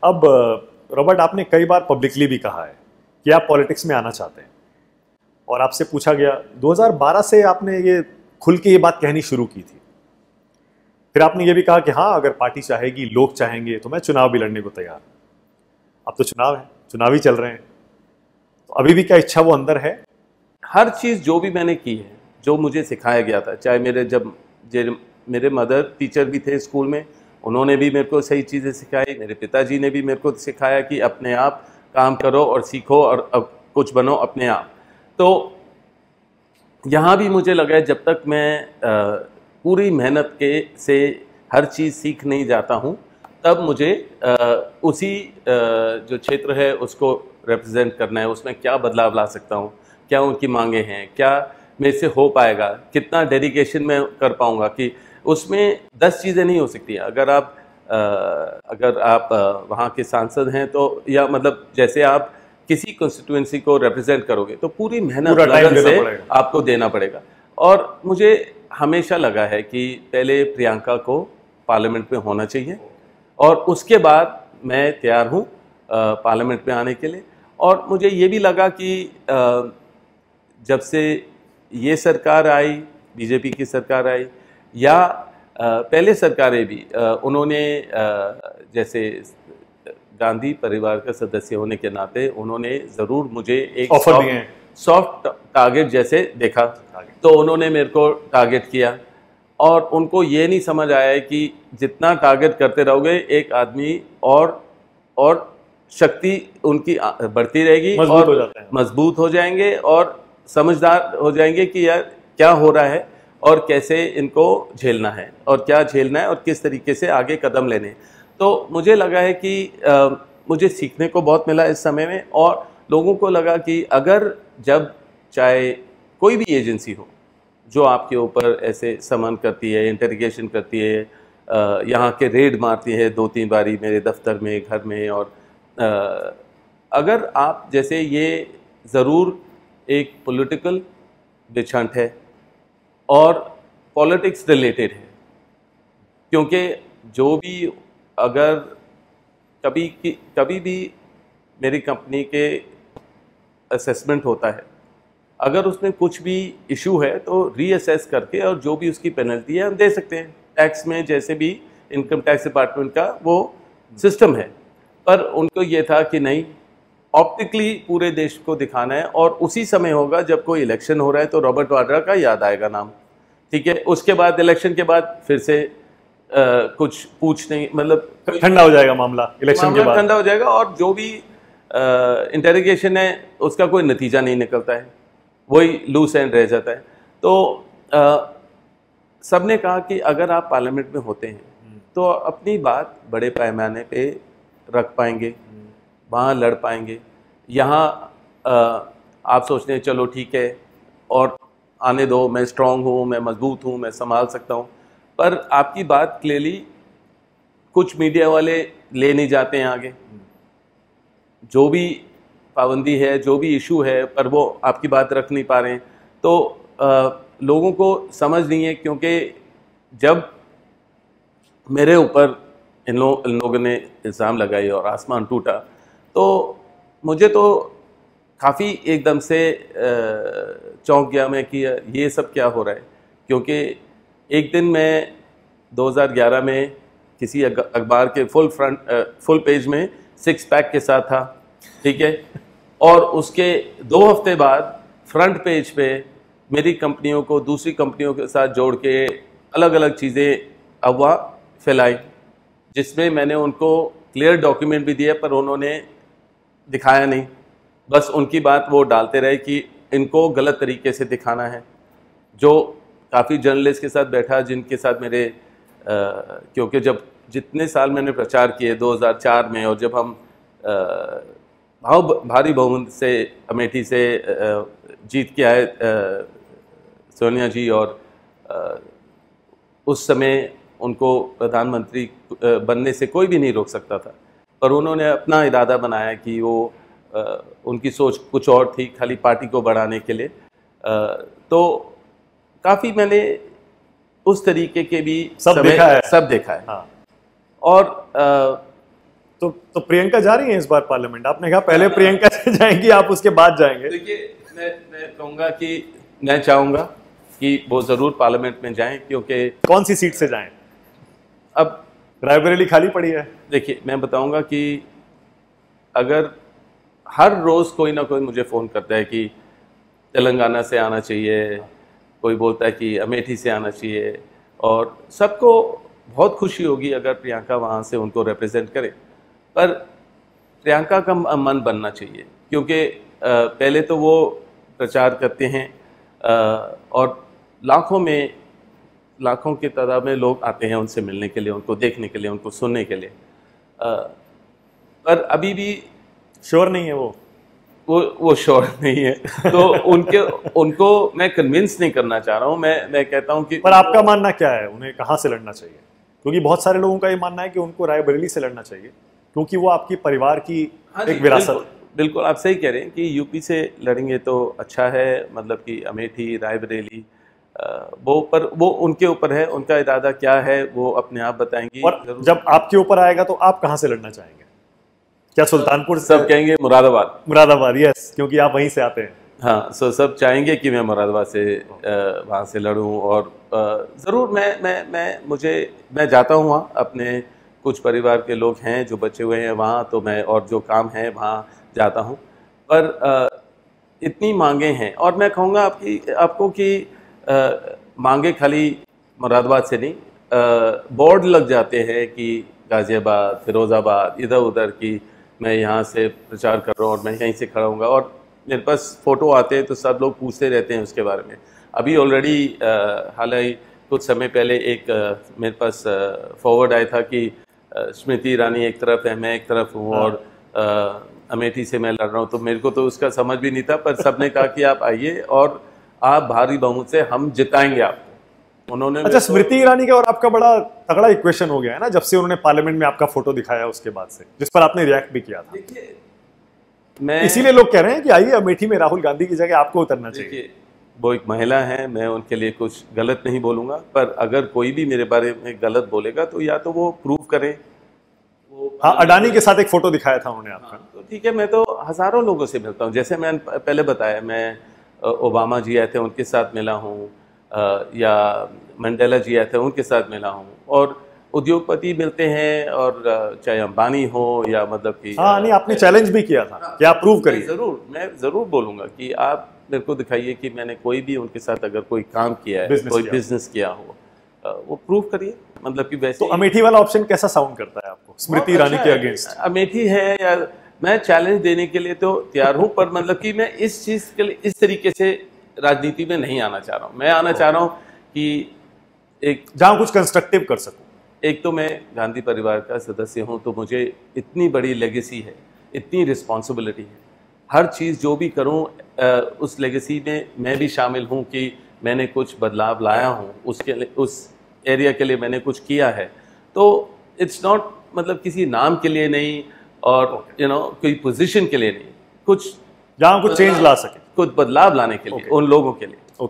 अब रॉबर्ट, आपने कई बार पब्लिकली भी कहा है कि आप पॉलिटिक्स में आना चाहते हैं, और आपसे पूछा गया 2012 से आपने ये खुल के ये बात कहनी शुरू की थी। फिर आपने ये भी कहा कि हाँ, अगर पार्टी चाहेगी, लोग चाहेंगे तो मैं चुनाव भी लड़ने को तैयार हूं। अब तो चुनाव है, चुनाव ही चल रहे हैं, तो अभी भी क्या इच्छा वो अंदर है? हर चीज़ जो भी मैंने की है, जो मुझे सिखाया गया था, चाहे मेरे मदर टीचर भी थे स्कूल में, उन्होंने भी मेरे को सही चीज़ें सिखाई, मेरे पिताजी ने भी मेरे को सिखाया कि अपने आप काम करो और सीखो और अब कुछ बनो अपने आप। तो यहाँ भी मुझे लगा है जब तक मैं पूरी मेहनत से हर चीज़ सीख नहीं जाता हूँ, तब मुझे उसी जो क्षेत्र है उसको रिप्रेजेंट करना है, उसमें क्या बदलाव ला सकता हूँ, क्या उनकी मांगे हैं, क्या मेरे से हो पाएगा, कितना डेडिकेशन मैं कर पाऊँगा। कि उसमें 10 चीज़ें नहीं हो सकती। अगर आप वहाँ के सांसद हैं तो, या मतलब जैसे आप किसी कॉन्स्टिट्यूएंसी को रिप्रेजेंट करोगे तो पूरी मेहनत लगन से आपको देना पड़ेगा। और मुझे हमेशा लगा है कि पहले प्रियंका को पार्लियामेंट में होना चाहिए और उसके बाद मैं तैयार हूँ पार्लियामेंट में आने के लिए। और मुझे ये भी लगा कि जब से ये सरकार आई, बीजेपी की सरकार आई, या पहले सरकारें भी, उन्होंने जैसे गांधी परिवार का सदस्य होने के नाते उन्होंने ज़रूर मुझे एक सॉफ्ट टारगेट जैसे देखा, तो उन्होंने मेरे को टारगेट किया। और उनको ये नहीं समझ आया कि जितना टारगेट करते रहोगे एक आदमी और शक्ति उनकी बढ़ती रहेगी और मजबूत हो जाएंगे और समझदार हो जाएंगे कि यार क्या हो रहा है और कैसे इनको झेलना है और क्या झेलना है और किस तरीके से आगे कदम लेने। तो मुझे लगा है कि मुझे सीखने को बहुत मिला इस समय में। और लोगों को लगा कि अगर जब चाहे कोई भी एजेंसी हो जो आपके ऊपर ऐसे समन करती है, इंटरोगेशन करती है, यहाँ के रेड मारती है 2-3 बारी मेरे दफ्तर में, घर में, और अगर आप जैसे ये ज़रूर एक पॉलिटिकल विच हंट है और पॉलिटिक्स रिलेटेड है, क्योंकि जो भी अगर कभी भी मेरी कंपनी के असेसमेंट होता है, अगर उसमें कुछ भी इशू है तो रीअसेस करके और जो भी उसकी पेनल्टी है हम दे सकते हैं। टैक्स में जैसे भी इनकम टैक्स डिपार्टमेंट का वो सिस्टम है, पर उनको ये था कि नहीं, ऑप्टिकली पूरे देश को दिखाना है और उसी समय होगा जब कोई इलेक्शन हो रहा है तो रॉबर्ट वाड्रा का याद आएगा नाम, ठीक है। उसके बाद इलेक्शन के बाद फिर से कुछ पूछ नहीं, मतलब ठंडा हो जाएगा मामला, इलेक्शन के बाद ठंडा हो जाएगा और जो भी इंटेरोगेशन है उसका कोई नतीजा नहीं निकलता है, वही लूज एंड रह जाता है। तो सब ने कहा कि अगर आप पार्लियामेंट में होते हैं तो अपनी बात बड़े पैमाने पे रख पाएंगे, वहाँ लड़ पाएंगे। यहाँ आप सोचते हैं चलो ठीक है और आने दो, मैं स्ट्रांग हूँ, मैं मजबूत हूँ, मैं संभाल सकता हूँ, पर आपकी बात क्लियरली कुछ मीडिया वाले ले नहीं जाते हैं आगे। जो भी पाबंदी है, जो भी इशू है, पर वो आपकी बात रख नहीं पा रहे हैं। तो लोगों को समझ नहीं है, क्योंकि जब मेरे ऊपर इन लोगों ने इल्ज़ाम लगाए और आसमान टूटा, तो मुझे तो काफ़ी एकदम से चौंक गया मैं कि ये सब क्या हो रहा है। क्योंकि एक दिन मैं 2011 में किसी अखबार के फुल पेज में 6 पैक के साथ था, ठीक है, और उसके 2 हफ्ते बाद फ्रंट पेज पे मेरी कंपनियों को दूसरी कंपनियों के साथ जोड़ के अलग अलग चीज़ें अफवाह फैलाई, जिसमें मैंने उनको क्लियर डॉक्यूमेंट भी दिया, पर उन्होंने दिखाया नहीं, बस उनकी बात वो डालते रहे कि इनको गलत तरीके से दिखाना है। जो काफ़ी जर्नलिस्ट के साथ बैठा, जिनके साथ मेरे क्योंकि जब जितने साल मैंने प्रचार किए 2004 में, और जब हम भारी बहुमत से अमेठी से जीत के आए सोनिया जी, और उस समय उनको प्रधानमंत्री बनने से कोई भी नहीं रोक सकता था, पर उन्होंने अपना इरादा बनाया कि वो उनकी सोच कुछ और थी, खाली पार्टी को बढ़ाने के लिए। तो काफ़ी मैंने उस तरीके के भी सब देखा है। हाँ। और तो प्रियंका जा रही हैं इस बार पार्लियामेंट? आपने कहा पहले प्रियंका जाएंगी, आप उसके बाद जाएंगे। देखिए, मैं कहूँगा कि मैं चाहूँगा कि वो ज़रूर पार्लियामेंट में जाएं, क्योंकि कौन सी सीट से जाएं? अब रायबरेली खाली पड़ी है। देखिए, मैं बताऊँगा कि अगर हर रोज़ कोई ना कोई मुझे फ़ोन करता है कि तेलंगाना से आना चाहिए, कोई बोलता है कि अमेठी से आना चाहिए, और सबको बहुत खुशी होगी अगर प्रियंका वहाँ से उनको रिप्रेजेंट करे, पर प्रियंका का मन बनना चाहिए, क्योंकि पहले तो वो प्रचार करते हैं और लाखों की तादाद में लोग आते हैं उनसे मिलने के लिए, उनको देखने के लिए, उनको सुनने के लिए, पर अभी भी श्योर नहीं है वो श्योर नहीं है। तो उनको मैं कन्विंस नहीं करना चाह रहा हूँ। मैं कहता हूँ कि पर आपका मानना क्या है, उन्हें कहाँ से लड़ना चाहिए? क्योंकि बहुत सारे लोगों का ये मानना है कि उनको रायबरेली से लड़ना चाहिए, क्योंकि वो आपकी परिवार की एक विरासत। बिल्कुल आप सही कह रहे हैं कि यूपी से लड़ेंगे तो अच्छा है, मतलब कि अमेठी, रायबरेली, वो उनके ऊपर है, उनका इरादा क्या है वो अपने आप बताएंगी। और जब आपके ऊपर आएगा तो आप कहाँ से लड़ना चाहेंगे? क्या सुल्तानपुर? सब कहेंगे मुरादाबाद, यस, क्योंकि आप वहीं से आते हैं। हाँ, सब चाहेंगे कि मैं मुरादाबाद से वहाँ से लड़ूं, और ज़रूर मैं जाता हूँ वहाँ, अपने कुछ परिवार के लोग हैं जो बचे हुए हैं वहाँ, तो मैं और जो काम है वहाँ जाता हूँ, पर इतनी मांगे हैं, और मैं कहूँगा आपको कि मांगे खाली मुरादाबाद से नहीं, बोर्ड लग जाते हैं कि गाज़ियाबाद, फिरोज़ाबाद, इधर उधर की मैं यहाँ से प्रचार कर रहा हूँ और मैं यहीं से खड़ा हूँगा, और मेरे पास फ़ोटो आते हैं तो सब लोग पूछते रहते हैं उसके बारे में। अभी ऑलरेडी हालांकि कुछ समय पहले एक मेरे पास फॉरवर्ड आया था कि स्मृति ईरानी एक तरफ है, मैं एक तरफ हूँ, और अमेठी से मैं लड़ रहा हूँ, तो मेरे को तो उसका समझ भी नहीं था, पर सबने कहा कि आप आइए और आप भारी बहुमत से हम जिताएंगे आपको। उन्होंने अच्छा, स्मृति ईरानी का और आपका बड़ा तगड़ा इक्वेशन हो गया है ना, जब से उन्होंने पार्लियामेंट में आपका फोटो दिखाया उसके बाद से, जिस पर आपने रिएक्ट भी किया था। देखिए, इसीलिए लोग कह रहे हैं कि आइए अमेठी में राहुल गांधी की जगह आपको उतरना चाहिए। वो एक महिला है, मैं उनके लिए कुछ गलत नहीं बोलूँगा, पर अगर कोई भी मेरे बारे में गलत बोलेगा तो या तो वो प्रूव करें। हाँ, अडानी के साथ एक फोटो दिखाया था उन्होंने आपका। तो ठीक है, मैं तो हज़ारों लोगों से मिलता हूँ, जैसे मैं पहले बताया, मैं ओबामा जी आए थे उनके साथ मिला हूँ, या मंडेला जी आए थे उनके साथ मिला हूँ, और उद्योगपति मिलते हैं, और चाहे अंबानी हो या मतलब कि हाँ, नहीं, आपने चैलेंज भी किया था कि आप प्रूव करिए। मैं ज़रूर बोलूँगा कि आप मेरे को दिखाइए कि मैंने कोई भी उनके साथ अगर कोई काम किया है, कोई बिजनेस किया हो, वो प्रूव करिए। मतलब कि वैसे तो अमेठी वाला ऑप्शन कैसा साउंड करता है आपको, स्मृति ईरानी के अगेंस्ट? अमेठी है, या मैं चैलेंज देने के लिए तो तैयार हूँ, पर मतलब कि मैं इस चीज़ के लिए इस तरीके से राजनीति में नहीं आना चाह रहा हूँ। मैं आना चाह रहा हूँ कि एक जहाँ कुछ कंस्ट्रक्टिव कर सकूँ। एक तो मैं गांधी परिवार का सदस्य हूँ, तो मुझे इतनी बड़ी लेगेसी है, इतनी रिस्पॉन्सिबिलिटी है, हर चीज़ जो भी करूँ उस लेगेसी में मैं भी शामिल हूँ कि मैंने कुछ बदलाव लाया हूँ, उसके लिए, उस एरिया के लिए मैंने कुछ किया है। तो इट्स नॉट मतलब किसी नाम के लिए नहीं, और कोई पोजीशन के लिए नहीं, कुछ जहाँ कुछ चेंज ला सके, कुछ बदलाव लाने के लिए, उन लोगों के लिए।